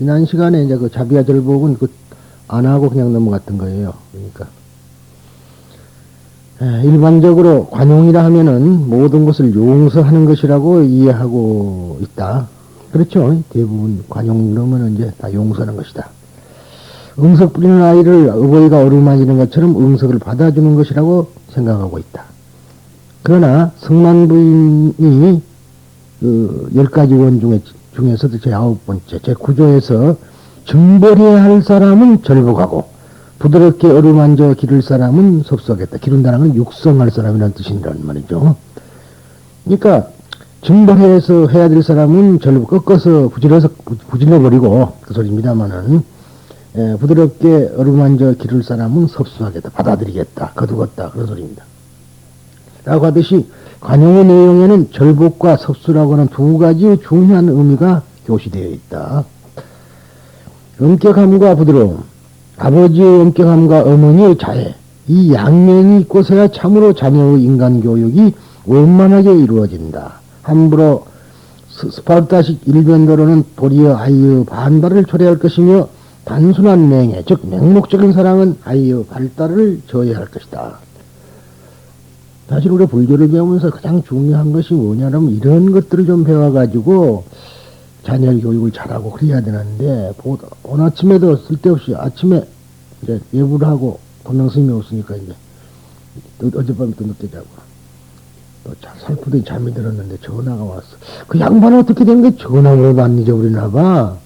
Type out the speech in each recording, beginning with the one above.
지난 시간에 이제 그 자비와 절복은 그 안 하고 그냥 넘어갔던 거예요. 그러니까 일반적으로 관용이라 하면은 모든 것을 용서하는 것이라고 이해하고 있다. 그렇죠. 대부분 관용 그러면 이제 다 용서하는 것이다. 응석 부리는 아이를 어버이가 어루만지는 것처럼 응석을 받아주는 것이라고 생각하고 있다. 그러나 성만부인이 그 10가지 원 중에서도 제9번째, 제9조에서 증벌해야 할 사람은 절복하고 부드럽게 어루만져 기를 사람은 섭섭하겠다. 기른다는 건 육성할 사람이라는 뜻이란 말이죠. 그러니까 증벌해서 해야 될 사람은 꺾어서 부질러버리고 그 소리입니다만은 부드럽게 어루만져 기를 사람은 섭섭하겠다. 받아들이겠다. 거두겠다. 그런 소리입니다. 라고 하듯이 관용의 내용에는 절복과 섭수라고 하는 두 가지 중요한 의미가 교시되어 있다. 엄격함과 부드러움, 아버지의 엄격함과 어머니의 자애, 이 양면이 있고서야 참으로 자녀의 인간교육이 원만하게 이루어진다. 함부로 스파르타식 일변도로는 도리어 아이의 반발을 초래할 것이며 단순한 맹해, 즉 맹목적인 사랑은 아이의 발달을 저해할 것이다. 사실 우리가 불교를 배우면서 가장 중요한 것이 뭐냐면 이런 것들을 좀 배워가지고 자녀 교육을 잘하고 그래야 되는데 오늘 아침에도 쓸데없이 아침에 이제 예불을 하고 동명스님이 없으니까 이제 어젯밤에 또 늦게 자고 또 살푸더니 잠이 들었는데 전화가 왔어. 그 양반은 어떻게 된 게 전화를 안 잊어버리나 봐.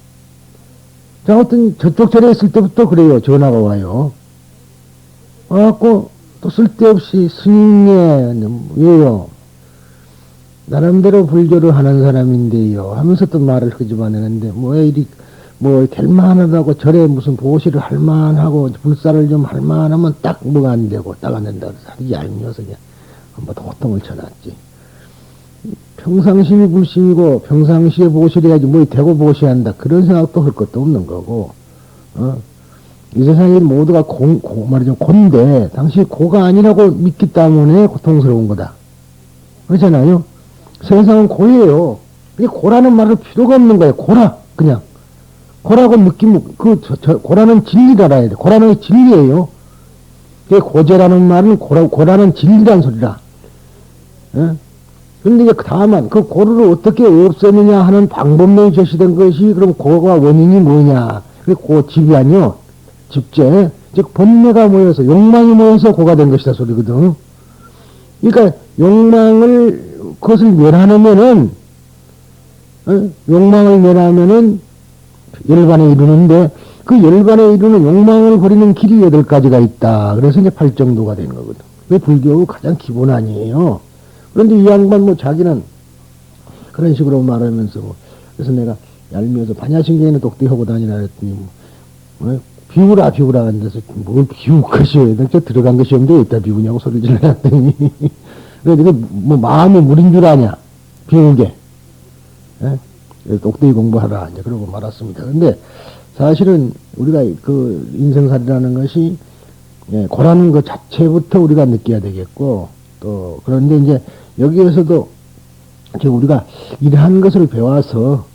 자, 어떤 저쪽 절에 있을 때부터 그래요. 전화가 와요. 와갖고 또 쓸데없이 스님네 왜요? 나름대로 불교를 하는 사람인데요 하면서 또 말을 끄집어내는데 왜 이리 뭐 될만하다고 절에 무슨 보시를 할만하고 불사를 좀 할만하면 딱 뭐가 안 되고 딱 안 된다 그래서 살이 얄미워서 그냥 한번 호통을 쳐놨지. 평상심이 불심이고 평상시에 보시를 해야지 뭐 대고 보시한다 그런 생각도 할 것도 없는 거고 이 세상에 모두가 말이죠 곤데 당시 고가 아니라고 믿기 때문에 고통스러운 거다. 그렇잖아요. 세상은 고예요. 고라는 말을 필요가 없는 거예요. 고라 그냥 고라고 느끼면 고라는 진리라 해야 돼. 고라는 진리예요. 고제라는 말은 고라는 진리란 소리라. 그런데 이제 다만 그 고를 어떻게 없애느냐 하는 방법론이 제시된 것이 그럼 고가 원인이 뭐냐? 그게 고집이 아니요. 집제 즉 번뇌가 모여서 욕망이 모여서 고가 된 것이다 소리거든. 그러니까 욕망을 그것을 멸하면은 욕망을 멸하면은 열반에 이르는데 그 열반에 이르는 욕망을 버리는 길이 8가지가 있다. 그래서 이제 8정도가 되는 거거든. 그게 불교의 가장 기본 아니에요. 그런데 이 양반 뭐 자기는 그런 식으로 말하면서 그래서 내가 얄미워서 반야신경에는 독대하고 다니라 했더니 비우라 하는 데서 뭘 비울 것이요. 저 들어간 것이 없는데 어디다 비우냐고 소리 질러놨더니 그래 이거 뭐 마음이 물인 줄 아냐 비우게 독대기 공부하라 이제 그러고 말았습니다. 근데 사실은 우리가 그 인생살이라는 것이 고라는 것 자체부터 우리가 느껴야 되겠고 또 그런데 이제 여기에서도 우리가 이러한 것을 배워서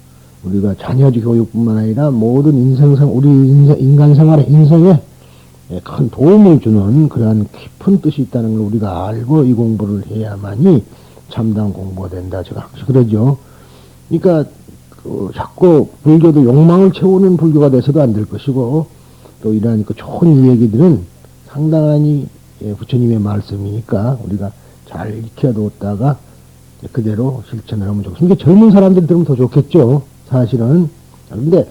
우리가 자녀지 교육뿐만 아니라 모든 우리 인간 생활의 인생에 큰 도움을 주는 그러한 깊은 뜻이 있다는 걸 우리가 알고 이 공부를 해야만이 참다운 공부가 된다. 제가 항상 그러죠. 그러니까 자꾸 불교도 욕망을 채우는 불교가 돼서도 안 될 것이고 또 이러한 그 좋은 이 얘기들은 상당히 부처님의 말씀이니까 우리가 잘 익혀뒀다가 그대로 실천을 하면 좋겠습니다. 젊은 사람들이 들으면 더 좋겠죠. 사실은. 그런데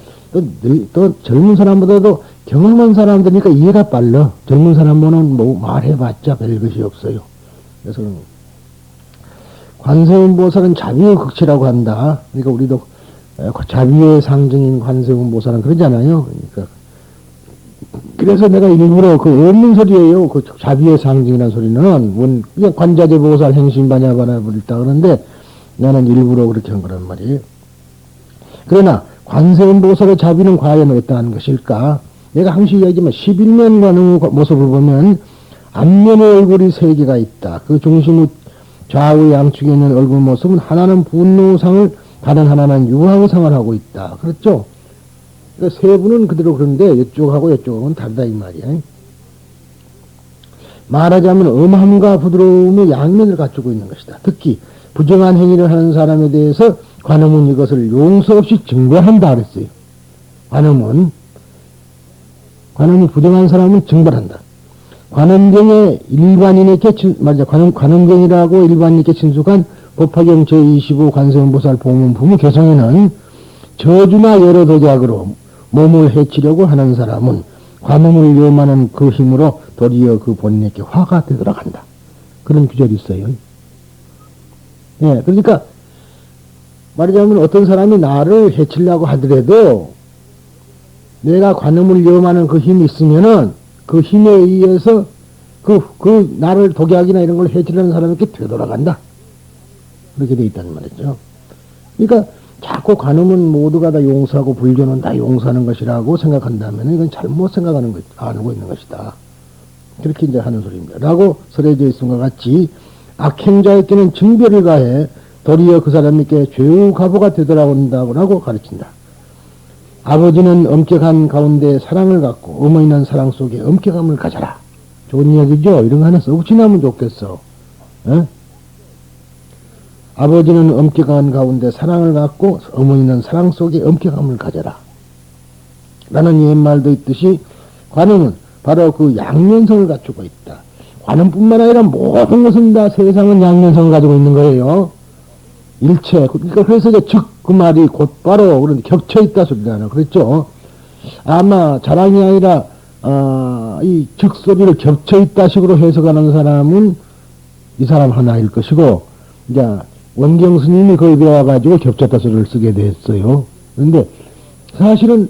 또 젊은 사람보다도 경험한 사람들이니까 이해가 빨라. 젊은 사람은 뭐 말해봤자 별것이 없어요. 그래서 관세음보살은 자비의 극치라고 한다. 그러니까 우리도 자비의 상징인 관세음보살은 그러잖아요. 그래서 내가 일부러 없는 소리예요. 자비의 상징이라는 소리는 그냥 관자재 보살 행심바냐바나 부ril다 그러는데 나는 일부러 그렇게 한 거란 말이에요. 그러나 관세음보살의 자비는 과연 어떠한 것일까? 내가 항상 이야기하지만 11면 모습을 보면 앞면의 얼굴이 3개가 있다. 그 중심의 좌우 양측에 있는 얼굴 모습은 하나는 분노상을 다른 하나는 유황상을 하고 있다. 그렇죠? 그러니까 세부는 그대로 그런데 이쪽하고 이쪽하고는 다르다 이 말이야. 말하자면 엄함과 부드러움의 양면을 갖추고 있는 것이다. 특히 부정한 행위를 하는 사람에 대해서 관음은 이것을 용서 없이 증거한다 그랬어요. 관음이 부정한 사람은 증발한다. 관음경에 일반인에게 관음경이라고 일반인에게 친숙한 법화경 제25 관세음보살 보문품의 개성에는 저주나 여러 도작으로 몸을 해치려고 하는 사람은 관음을 요만한 그 힘으로 도리어 그 본인에게 화가 되돌아간다. 그런 구절이 있어요. 예, 그러니까 말하자면 어떤 사람이 나를 해치려고 하더라도 내가 관음을 염하는 그 힘이 있으면은 그 힘에 의해서 그 나를 독약이나 이런 걸 해치려는 사람에게 되돌아간다. 그렇게 돼 있다는 말이죠. 그러니까 자꾸 관음은 모두가 다 용서하고 불교는 다 용서하는 것이라고 생각한다면 이건 잘못 생각하는 것, 알고 있는 것이다. 그렇게 이제 하는 소리입니다. 라고 설해져 있음과 같이 악행자에게는 증별을 가해 도리어 그 사람에게 죄의 가보가 되돌아온다고 가르친다. 아버지는 엄격한 가운데 사랑을 갖고 어머니는 사랑 속에 엄격함을 가져라. 좋은 이야기죠? 이런 거 하나 써붙이나면 좋겠어. 에? 아버지는 엄격한 가운데 사랑을 갖고 어머니는 사랑 속에 엄격함을 가져라. 라는 옛말도 있듯이 관음은 바로 그 양면성을 갖추고 있다. 관음뿐만 아니라 모든 것은 다 세상은 양면성을 가지고 있는 거예요. 일체. 그러니까 그래서 이제 즉 그 말이 곧바로 그런 겹쳐 있다 소리잖아. 그랬죠. 아마 자랑이 아니라 이 즉 소리를 겹쳐 있다 식으로 해석하는 사람은 이 사람 하나일 것이고 이제 원경 스님이 거기 배워가지고 겹쳤다 소리를 쓰게 됐어요. 그런데 사실은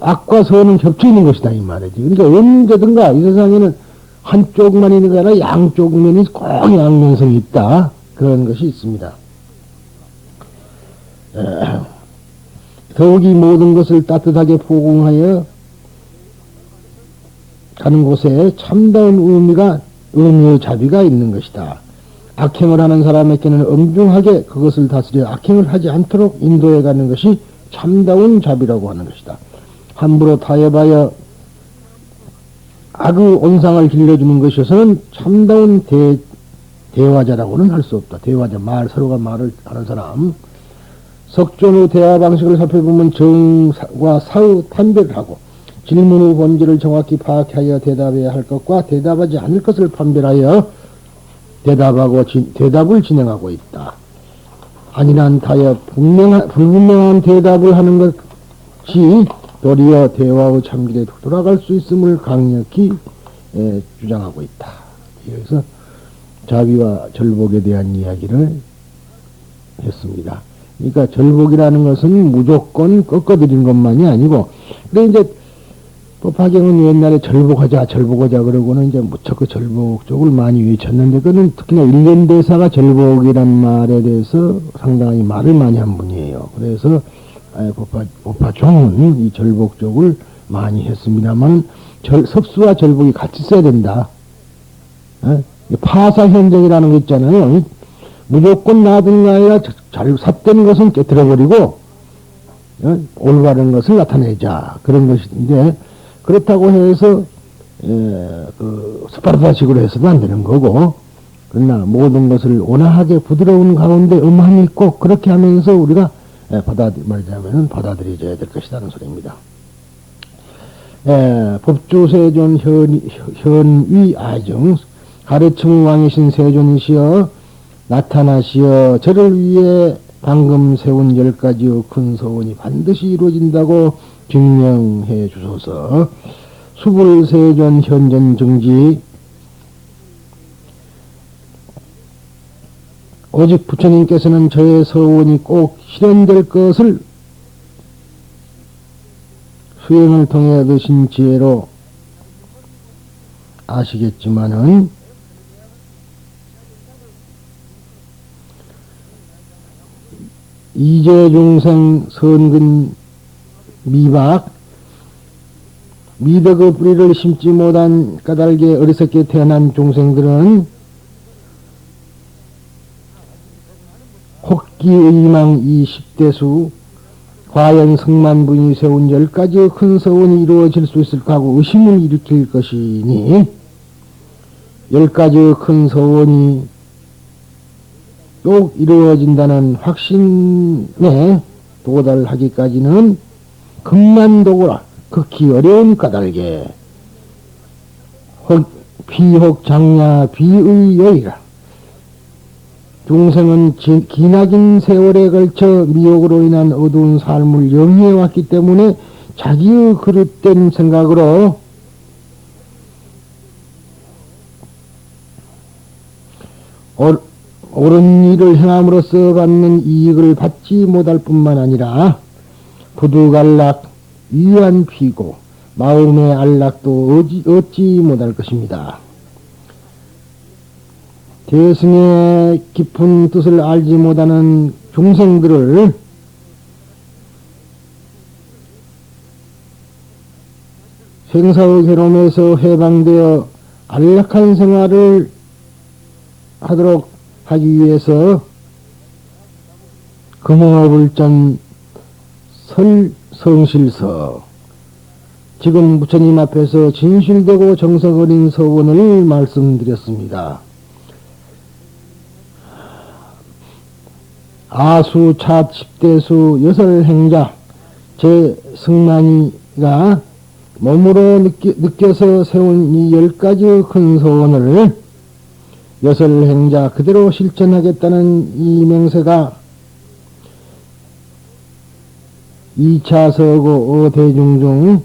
악과 선은 겹쳐 있는 것이다 이 말이지. 그러니까 언제든가 이 세상에는 한쪽만 있는 게 아니라 양쪽 면이 꼭 양면성이 있다. 그런 것이 있습니다. 더욱이 모든 것을 따뜻하게 포옹하여 가는 곳에 참다운 의미의 자비가 있는 것이다. 악행을 하는 사람에게는 엄중하게 그것을 다스려 악행을 하지 않도록 인도해 가는 것이 참다운 자비라고 하는 것이다. 함부로 타협하여 악의 온상을 길러주는 것이어서는 참다운 대화자라고는 할 수 없다. 대화자, 서로가 말을 하는 사람. 석존의 대화 방식을 살펴보면 정과 사의 판별을 하고 질문의 본질을 정확히 파악하여 대답해야 할 것과 대답하지 않을 것을 판별하여 대답을 진행하고 있다. 아니란 타협, 불분명한 대답을 하는 것이 도리어 대화의 참길에 돌아갈 수 있음을 강력히 주장하고 있다. 그래서 자비와 절복에 대한 이야기를 했습니다. 그러니까 절복이라는 것은 무조건 꺾어드리는 것만이 아니고, 근데 이제 법화경은 옛날에 절복하자 그러고는 이제 무척 그 절복 쪽을 많이 외쳤는데, 그는 특히나 일련대사가 절복이란 말에 대해서 상당히 말을 많이 한 분이에요. 그래서 법화종은 이 절복 쪽을 많이 했습니다만, 섭수와 절복이 같이 써야 된다. 파사현정이라는 거 있잖아요. 무조건 놔둔 게 아니라 삿된 것은 깨뜨려버리고 올바른 것을 나타내자 그런 것인데, 그렇다고 해서 스파르타식으로 해서도 안 되는 거고, 그러나 모든 것을 온화하게 부드러운 가운데 음함이 있고 그렇게 하면서 우리가 말하자면 받아들여져야 될 것이라는 소리입니다. 법주세존 현위 아정 가르침 왕이신 세존이시여 나타나시어 저를 위해 방금 세운 10가지의 큰 소원이 반드시 이루어진다고 증명해 주소서. 수불세존 현전 정지 오직 부처님께서는 저의 소원이 꼭 실현될 것을 수행을 통해 얻으신 지혜로 아시겠지만은 이재중생 선근 미박 미덕의 뿌리를 심지 못한 까닭에 어리석게 태어난 중생들은 혹기의망 이 10대수 과연 승만부인이 세운 10가지의 큰 서원이 이루어질 수 있을까 하고 의심을 일으킬 것이니 10가지의 큰 서원이 꼭 이루어진다는 확신에 도달하기까지는 극만도구라 극히 어려운 까닭에 비혹장야 비의여이라. 중생은 기나긴 세월에 걸쳐 미혹으로 인한 어두운 삶을 영위해 왔기 때문에 자기의 그릇된 생각으로 옳은 일을 행함으로써 받는 이익을 받지 못할 뿐만 아니라 부득안락, 위안 피고 마음의 안락도 얻지 못할 것입니다. 대승의 깊은 뜻을 알지 못하는 중생들을 생사의 괴로움에서 해방되어 안락한 생활을 하도록 하기 위해서 금호불전 설성실서 지금 부처님 앞에서 진실되고 정석 어린 서원을 말씀드렸습니다. 아수, 차, 십대수, 여설행자 제 승만이가 몸으로 느껴서 세운 이 10가지 큰 서원을 여설행자 그대로 실천하겠다는 이 맹세가 2차 서고 대중중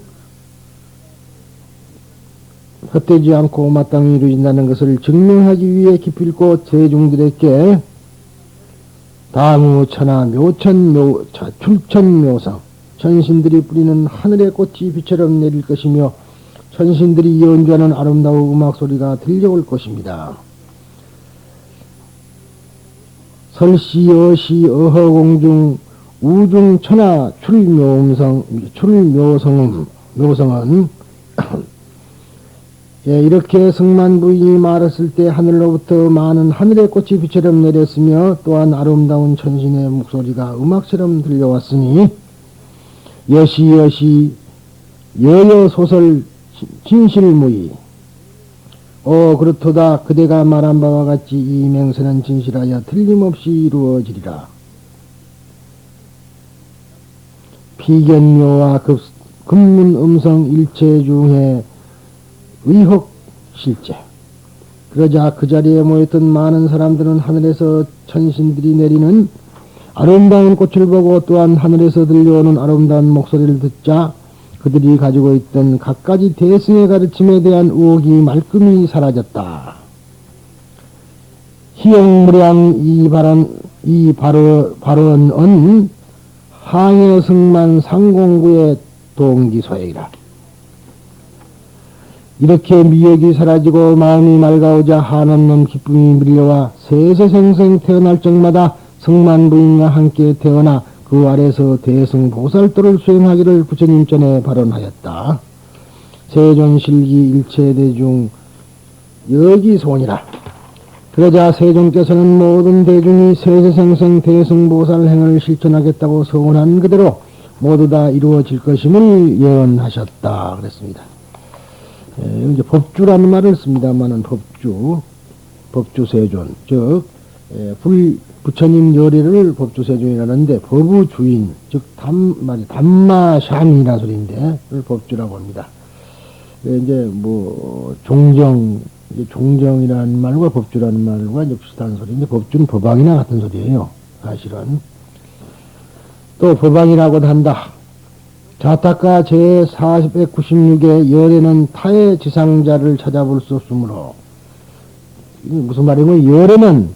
헛되지 않고 마땅히 이루어진다는 것을 증명하기 위해 기필코 대중들에게 다무천하 묘천묘차 출천묘성 천신들이 뿌리는 하늘의 꽃이 비처럼 내릴 것이며 천신들이 연주하는 아름다운 음악소리가 들려올 것입니다. 설시 어시 어허공중 우중천하 출묘성은 예, 이렇게 승만부인이 말했을 때 하늘로부터 많은 하늘의 꽃이 비처럼 내렸으며 또한 아름다운 천신의 목소리가 음악처럼 들려왔으니 여시 여여소설 진실무의 그렇도다 그대가 말한 바와 같이 이 맹세는 진실하여 틀림없이 이루어지리라. 비견묘와 금문음성 일체 중에 의혹실제. 그러자 그 자리에 모였던 많은 사람들은 하늘에서 천신들이 내리는 아름다운 꽃을 보고 또한 하늘에서 들려오는 아름다운 목소리를 듣자 그들이 가지고 있던 갖가지 대승의 가르침에 대한 의혹이 말끔히 사라졌다. 희영무량 이 발언은 항해승만 상공구의 동기소액이라. 이렇게 미역이 사라지고 마음이 맑아오자 한없는 기쁨이 밀려와 세세생생 태어날 적마다 승만부인과 함께 태어나 그 아래서 대승보살도를 수행하기를 부처님 전에 발언하였다. 세존실기 일체대중 여기소원이라. 그러자 세존께서는 모든 대중이 세세생생 대승보살행을 실천하겠다고 서원한 그대로 모두 다 이루어질 것임을 예언하셨다. 그랬습니다. 이제 법주라는 말을 씁니다만은 법주세존, 즉 부처님 열애를 법주세존이라는데 법의 주인, 즉 담마샤민이라는 소리인데 그걸 법주라고 합니다. 이제 종정이라는 말과 법주라는 말과 이제 비슷한 소리인데 법주는 법왕이나 같은 소리예요. 사실은 또 법왕이라고도 한다. 자타가 제496의 열애는 타의 지상자를 찾아볼 수 없으므로 무슨 말이냐면 열애는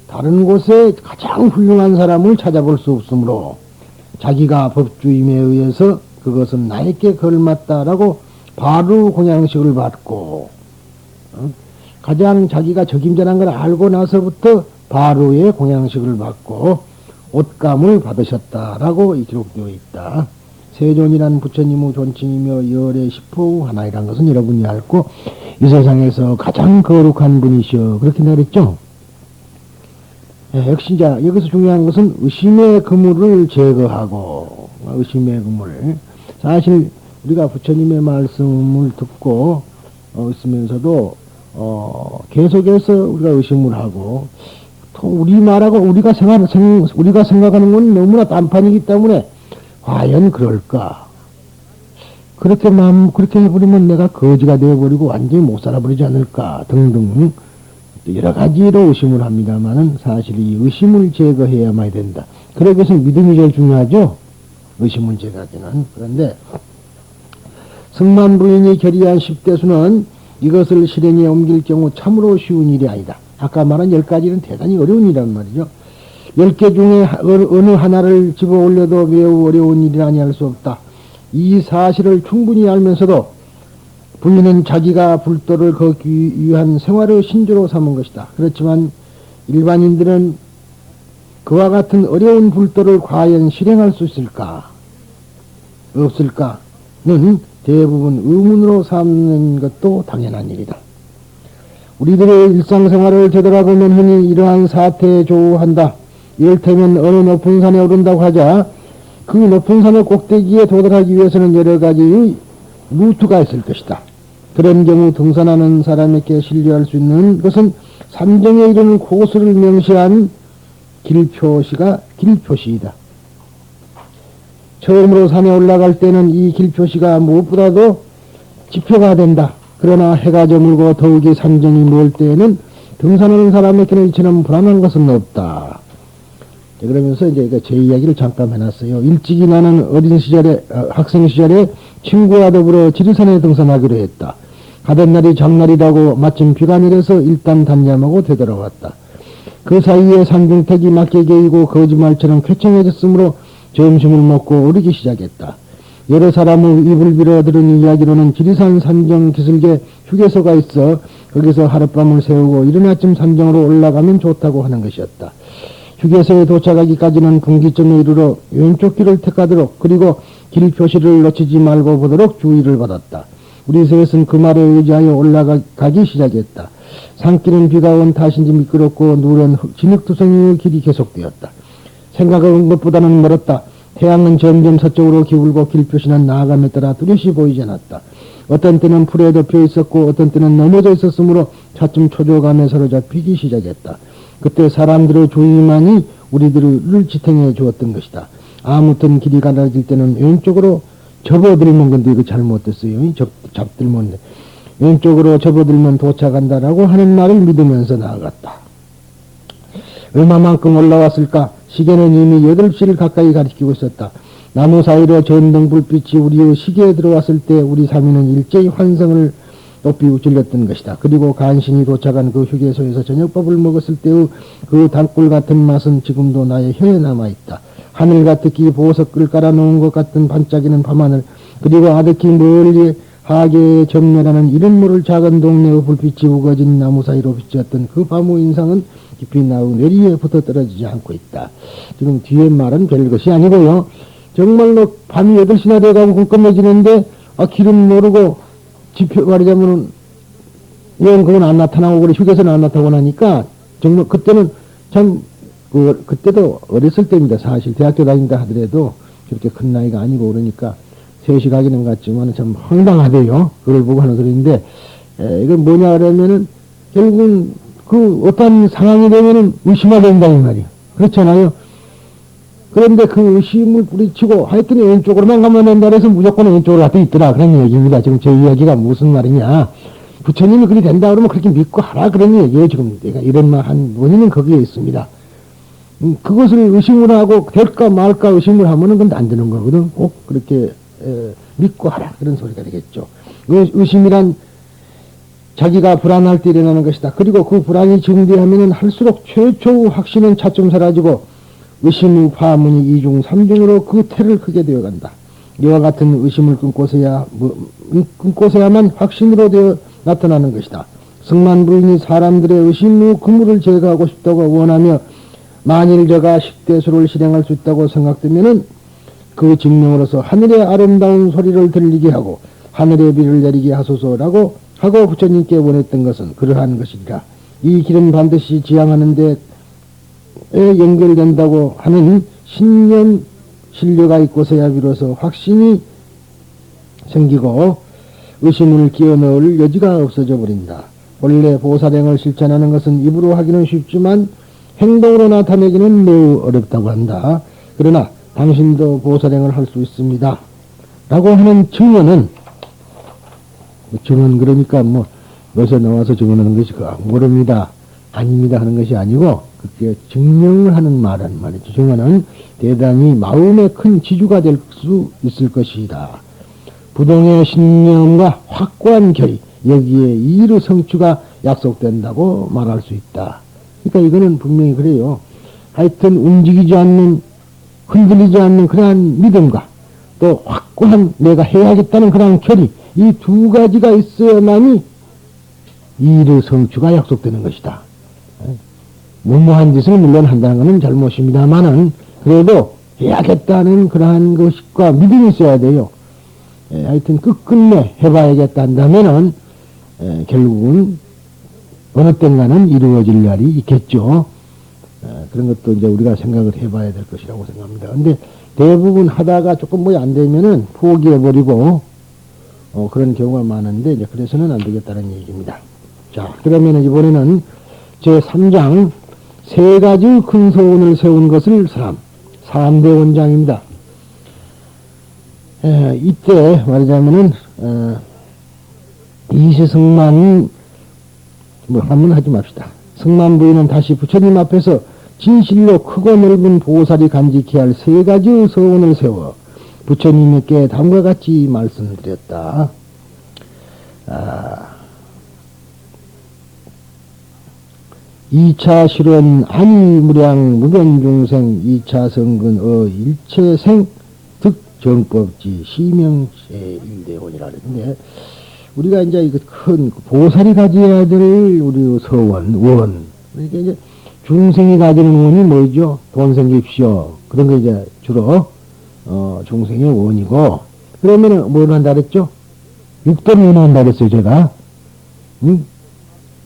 다른 곳에 가장 훌륭한 사람을 찾아볼 수 없으므로 자기가 법주임에 의해서 그것은 나에게 걸맞다라고 바로 공양식을 받고 가장 자기가 적임자란 걸 알고 나서부터 바로의 공양식을 받고 옷감을 받으셨다라고 기록되어 있다. 세존이란 부처님의 존칭이며 열의 십호 하나이란 것은 여러분이 알고 이 세상에서 가장 거룩한 분이시여 그렇게 말했죠. 역시 이제 여기서 중요한 것은 의심의 그물을 제거하고 의심의 그물. 사실 우리가 부처님의 말씀을 듣고 있으면서도 계속해서 우리가 의심을 하고 또 우리 말하고 우리가 생각하는 건 너무나 딴판이기 때문에 과연 그럴까? 그렇게 해버리면 내가 거지가 되어버리고 완전히 못 살아버리지 않을까? 등등 여러 가지로 의심을 합니다만은 사실 이 의심을 제거해야만 된다. 그러기 위해서는 믿음이 제일 중요하죠. 의심을 제거하기는. 그런데 승만 부인이 결의한 10대수는 이것을 실행에 옮길 경우 참으로 쉬운 일이 아니다. 아까 말한 10가지는 대단히 어려운 일이란 말이죠. 10개 중에 어느 하나를 집어 올려도 매우 어려운 일이 아니할 수 없다. 이 사실을 충분히 알면서도 부인은 자기가 불도를 걷기 위한 생활의 신조로 삼은 것이다. 그렇지만 일반인들은 그와 같은 어려운 불도를 과연 실행할 수 있을까? 없을까는 대부분 의문으로 삼는 것도 당연한 일이다. 우리들의 일상생활을 되돌아보면 흔히 이러한 사태에 조우한다. 이를테면 어느 높은 산에 오른다고 하자 그 높은 산의 꼭대기에 도달하기 위해서는 여러 가지의 루트가 있을 것이다. 그런 경우 등산하는 사람에게 신뢰할 수 있는 것은 산정에 이르는 코스를 명시한 길표시이다. 처음으로 산에 올라갈 때는 이 길표시가 무엇보다도 지표가 된다. 그러나 해가 저물고 더욱이 산정이 멀 때에는 등산하는 사람에게는 이처럼 불안한 것은 없다. 그러면서 이제 제 이야기를 잠깐 해놨어요. 일찍이 나는 학생 시절에 친구와 더불어 지리산에 등산하기로 했다. 가던 날이 장날이라고 마침 비가 내려서 일단 단잠하고 되돌아왔다. 그 사이에 산중택이 맞게 개이고 거짓말처럼 쾌청해졌으므로 점심을 먹고 오르기 시작했다. 여러 사람의 입을 빌어 들은 이야기로는 지리산 산정 기슭에 휴게소가 있어 거기서 하룻밤을 세우고 이른 아침 산정으로 올라가면 좋다고 하는 것이었다. 휴게소에 도착하기까지는 분기점에 이르러 왼쪽 길을 택하도록 그리고 길 표시를 놓치지 말고 보도록 주의를 받았다. 우리 셋은 그 말에 의지하여 올라가기 시작했다. 산길은 비가 온 탓인지 미끄럽고 누런 진흙투성이의 길이 계속되었다. 생각한 것보다는 멀었다. 태양은 점점 서쪽으로 기울고 길표시는 나아감에 따라 뚜렷이 보이지 않았다. 어떤 때는 풀에 덮여 있었고 어떤 때는 넘어져 있었으므로 차츰 초조감에 사로잡히기 시작했다. 그때 사람들의 주의만이 우리들을 지탱해 주었던 것이다. 아무튼 길이 가라질 때는 왼쪽으로 접어들면, 근데 이거 잘못됐어요. 잡들면 왼쪽으로 접어들면 도착한다라고 하는 말을 믿으면서 나아갔다. 얼마만큼 올라왔을까? 시계는 이미 8시를 가까이 가리키고 있었다. 나무 사이로 전등불빛이 우리의 시계에 들어왔을 때 우리 삼인은 일제히 환성을 높이 우쭐렸던 것이다. 그리고 간신히 도착한 그 휴게소에서 저녁밥을 먹었을 때의 그 단꿀 같은 맛은 지금도 나의 혀에 남아있다. 하늘 가득히 보석을 깔아놓은 것 같은 반짝이는 밤하늘, 그리고 아득히 멀리 하계에 점멸하는 이름 모를 작은 동네의 불빛이 우거진 나무 사이로 비추었던 그 밤의 인상은 깊이 나의 뇌리에 붙어 떨어지지 않고 있다. 지금 뒤에 말은 별것이 아니고요. 정말로 밤이 8시나 돼가고 깜깜해지는데 길은 모르고 지표 말하자면은 영 그건 안 나타나고 그래 휴게소는 안 나타나고 나니까 정말 그때는 참 그때도 어렸을 때입니다. 사실 대학교 다닌다 하더라도 그렇게 큰 나이가 아니고 그러니까 3시 가기는 같지만 참 황당하대요. 그걸 보고 하는 소리인데 이건 뭐냐 그러면은 결국은 그 어떤 상황이 되면은 의심하게 된다 이 말이에요. 그렇잖아요. 그런데 그 의심을 뿌리치고 하여튼 왼쪽으로만 가면 된다 해서 무조건 왼쪽으로 가도 있더라 그런 얘기입니다. 지금 제 이야기가 무슨 말이냐. 부처님이 그리 된다 그러면 그렇게 믿고 하라 그런 얘기예요. 지금 내가 이런 말 한 원인은 거기에 있습니다. 그것을 의심을 하고 될까 말까 의심을 하면은 그건 안 되는 거거든. 꼭 그렇게 믿고 하라 그런 소리가 되겠죠. 의심이란 자기가 불안할 때 일어나는 것이다. 그리고 그 불안이 증대하면은 할수록 최초의 확신은 차츰 사라지고 의심, 파문이 이중, 삼중으로 그 태를 크게 되어간다. 이와 같은 의심을 끊고서야만 확신으로 되어 나타나는 것이다. 승만 부인이 사람들의 의심의 그물을 제거하고 싶다고 원하며 만일 저가 10대수를 실행할 수 있다고 생각되면은 그 증명으로서 하늘의 아름다운 소리를 들리게 하고 하늘의 비를 내리게 하소서라고 하고 부처님께 원했던 것은 그러한 것이니라. 이 길은 반드시 지향하는 데 연결된다고 하는 신념 신뢰가 있고서야 비로소 확신이 생기고 의심을 끼워 넣을 여지가 없어져 버린다. 본래 보살행을 실천하는 것은 입으로 하기는 쉽지만 행동으로 나타내기는 매우 어렵다고 한다. 그러나 당신도 보살행을 할 수 있습니다. 라고 하는 증언은, 증언 그러니까 뭐 여기서 나와서 증언하는 것이 모릅니다, 아닙니다 하는 것이 아니고 그렇게 증명을 하는 말은 말이죠. 증언은 대단히 마음에 큰 지주가 될 수 있을 것이다. 부동의 신념과 확고한 결의, 여기에 이르 성취가 약속된다고 말할 수 있다. 그러니까 이거는 분명히 그래요. 하여튼 움직이지 않는, 흔들리지 않는 그러한 믿음과 또 확고한 내가 해야겠다는 그러한 결의, 이 두 가지가 있어야만이 이르 성취가 약속되는 것이다. 무모한 짓을 물론 한다는 것은 잘못입니다만은 그래도 해야겠다는 그러한 것과 믿음이 있어야 돼요. 하여튼 끝끝내 해봐야겠다 한다면은 결국은 어느 땐가는 이루어질 날이 있겠죠. 그런 것도 이제 우리가 생각을 해봐야 될 것이라고 생각합니다. 근데 대부분 하다가 조금 뭐 안 되면은 포기해버리고 그런 경우가 많은데 이제 그래서는 안 되겠다는 얘기입니다. 자, 그러면 이번에는 제 3장 세 가지 큰 소원을 세운 것을 사람 3대 원장입니다. 이때 말하자면은 이시승만 뭐 한번 하지 맙시다. 승만 부인은 다시 부처님 앞에서 진실로 크고 넓은 보살이 간직해야 할 세 가지 소원을 세워 부처님께 다음과 같이 말씀드렸다. 2차 실원 안무량 무변중생 2차 성근 일체생 득정법지 시명세 일대원이라 그랬는데 우리가 이제 이거 큰 보살이 가져야 될 우리 서원, 원. 그러니까 이제 중생이 가지는 원이 뭐죠? 돈 생깁시오. 그런 게 이제 주로, 중생의 원이고. 그러면은 뭘 한다 그랬죠? 육도를 인해한다 그랬어요, 제가.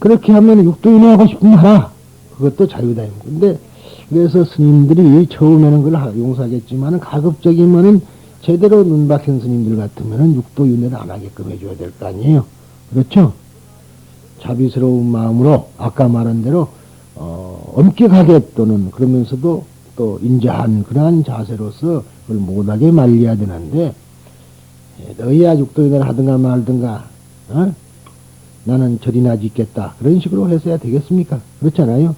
그렇게 하면 육도 인해하고 싶으면 하라. 그것도 자유다. 근데, 그래서 스님들이 처음에는 그걸 용서하겠지만은 가급적이면은 제대로 눈 박힌 스님들 같으면은 육도 윤회를 안 하게끔 해줘야 될 거 아니에요. 그렇죠? 자비스러운 마음으로 아까 말한 대로 엄격하게 또는 그러면서도 또 인자한 그러한 자세로서 그걸 못하게 말려야 되는데 너희야 육도 윤회를 하든가 말든가 나는 절이나 짓겠다 그런 식으로 해서야 되겠습니까? 그렇잖아요.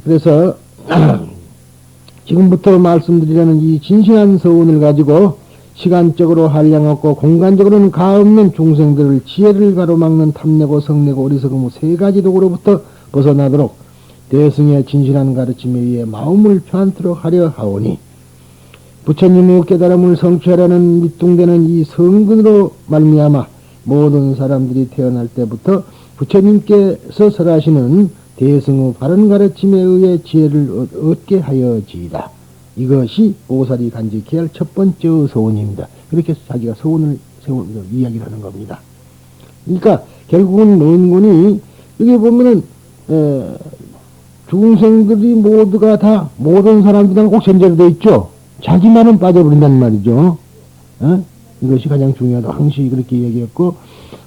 그래서 지금부터 말씀드리려는 이 진실한 서원을 가지고 시간적으로 한량없고 공간적으로는 가없는 중생들을 지혜를 가로막는 탐내고 성내고 어리석음 세 가지 도구로부터 벗어나도록 대승의 진실한 가르침에 의해 마음을 편안토록 하려 하오니 부처님의 깨달음을 성취하려는 밑둥되는 이 성근으로 말미암아 모든 사람들이 태어날 때부터 부처님께서 설하시는 대승의 바른 가르침에 의해 지혜를 얻게 하여지이다. 이것이 보살이 간직해야 할 첫 번째 소원입니다. 그렇게 해서 자기가 소원을 이야기를 하는 겁니다. 그러니까 결국은 논군이 여기 보면은 중생들이 모두가 다 모든 사람들이랑 꼭 전제되어 있죠. 자기만은 빠져버린단 말이죠. 이것이 가장 중요하다. 항시 그렇게 얘기했고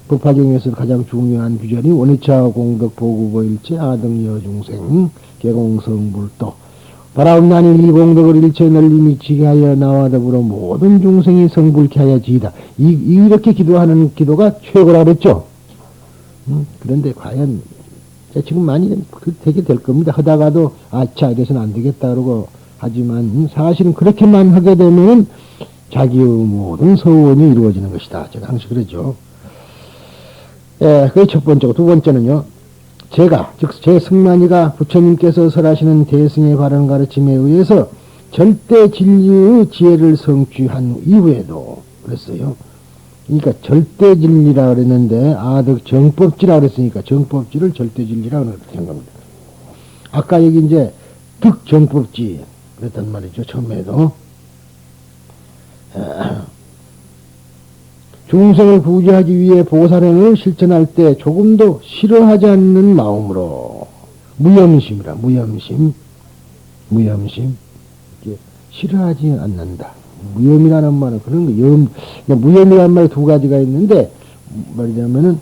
법화경에서 가장 중요한 규절이 원위차 공덕 보구보일체 아등여 중생 개공성불도 바라옵나니 이 공덕을 일체 널리 미치게 하여 나와 더불어 모든 중생이 성불케 하여 지이다. 이렇게 기도하는 기도가 최고라 그랬죠. 그런데 과연 지금 많이 되게 될 겁니다. 하다가도 아차 이래서는 안 되겠다 그러고 하지만 사실은 그렇게만 하게 되면 자기의 모든 소원이 이루어지는 것이다. 제가 항상 그러죠. 그게 첫 번째고 두 번째는요. 제가 즉 제 승만이가 부처님께서 설하시는 대승의 바른 가르침에 의해서 절대 진리의 지혜를 성취한 이후에도 그랬어요. 그러니까 절대 진리라 그랬는데 아득 정법지라 그랬으니까 정법지를 절대 진리라 그런 겁니다. 아까 여기 이제 득정법지 그랬단 말이죠. 처음에도 중생을 구제하기 위해 보살행을 실천할 때 조금도 싫어하지 않는 마음으로 무염심이라 무염심 싫어하지 않는다. 무염이라는 말은 그런 거, 무염이라는 말이 두 가지가 있는데, 말하자면은,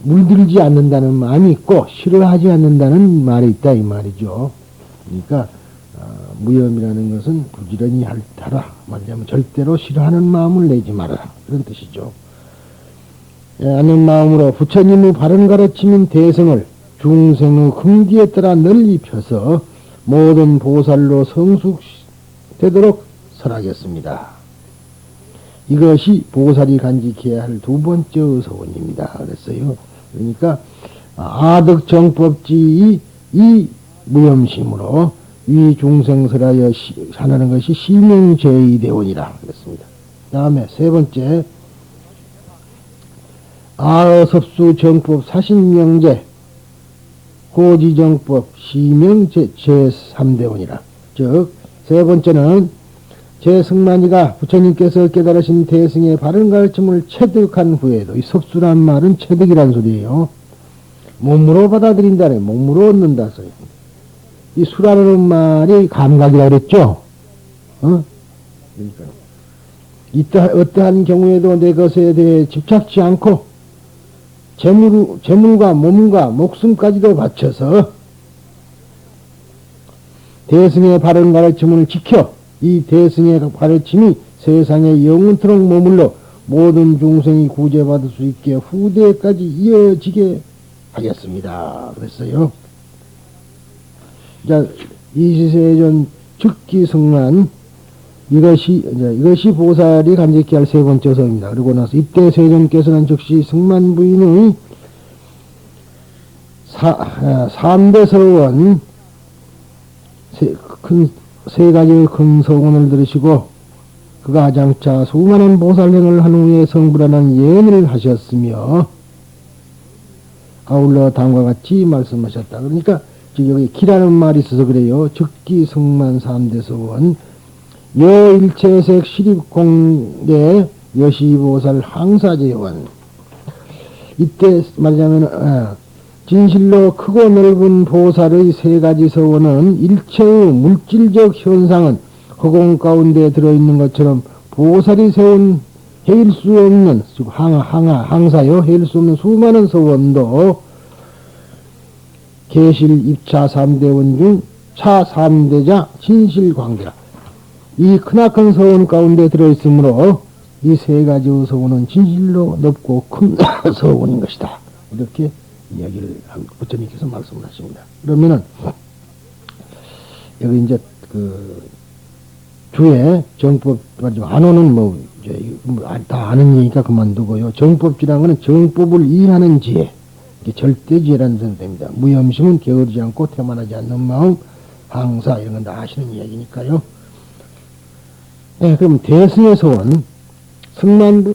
물들지 않는다는 마음이 있고, 싫어하지 않는다는 말이 있다, 이 말이죠. 그러니까, 무염이라는 것은 부지런히 하라. 말하자면 절대로 싫어하는 마음을 내지 말아라. 그런 뜻이죠. 하는 마음으로 부처님의 바른 가르침인 대성을 중생의 긍지에 따라 널리 펴서 모든 보살로 성숙되도록 설하겠습니다. 이것이 보살이 간직해야 할 두 번째 의소원입니다. 그랬어요. 그러니까 아득정법지 이 무염심으로 이 중생설하여 하는 것이 시명제의대원이라 그랬습니다. 다음에 세 번째 아섭수 정법 사신명제 고지정법 시명제 제3대원이라. 즉 세 번째는 제승만이가 부처님께서 깨달으신 대승의 바른 가르침을 체득한 후에도, 이 섭수란 말은 체득이란 소리예요. 몸으로 받아들인다네. 몸으로 얻는다 소리. 이 수라는 말이 감각이라 그랬죠. 그러니까 어떠한 경우에도 내 것에 대해 집착지 않고 재물과 몸과 목숨까지도 바쳐서 대승의 바른 가르침을 지켜 이 대승의 가르침이 세상에 영원토록 머물러 모든 중생이 구제받을 수 있게 후대까지 이어지게 하겠습니다. 그랬어요. 자, 이시세존 즉기승만 이것이 보살이 간직해야 할 세 번째 서입니다. 그리고 나서 이때 세존께서는 즉시 승만 부인의 3대 서원 세 가지의 큰 서원을 들으시고 그가 장차 수많은 보살행을 한 후에 성불하는 예언을 하셨으며 아울러 다음과 같이 말씀하셨다. 그러니까 지금 여기 기라는 말이 있어서 그래요. 즉기승만 3대 서원 여일체색 시립공대 여시보살 항사제원. 이때 말하자면 진실로 크고 넓은 보살의 세 가지 서원은 일체의 물질적 현상은 허공 가운데 들어있는 것처럼 보살이 세운 헤일 수 없는 항사요 헤일 수 없는 수많은 서원도 계실 입차 3대원 중 차 3대자 진실광대라. 이 크나큰 서원 가운데 들어있으므로 이 세 가지의 서원은 진실로 넓고 큰 서원인 것이다. 이렇게 이야기를 부처님께서 말씀을 하십니다. 그러면은 여기 이제 그 주에 정법 안오는 다 아는 얘기니까 그만두고요. 정법지라는 것은 정법을 이해하는 지혜, 이게 절대지혜라는 뜻입니다. 무염심은 게으르지 않고 태만하지 않는 마음, 항사 이런 건 다 아시는 이야기니까요. 네, 그럼 대승의 소원 승만부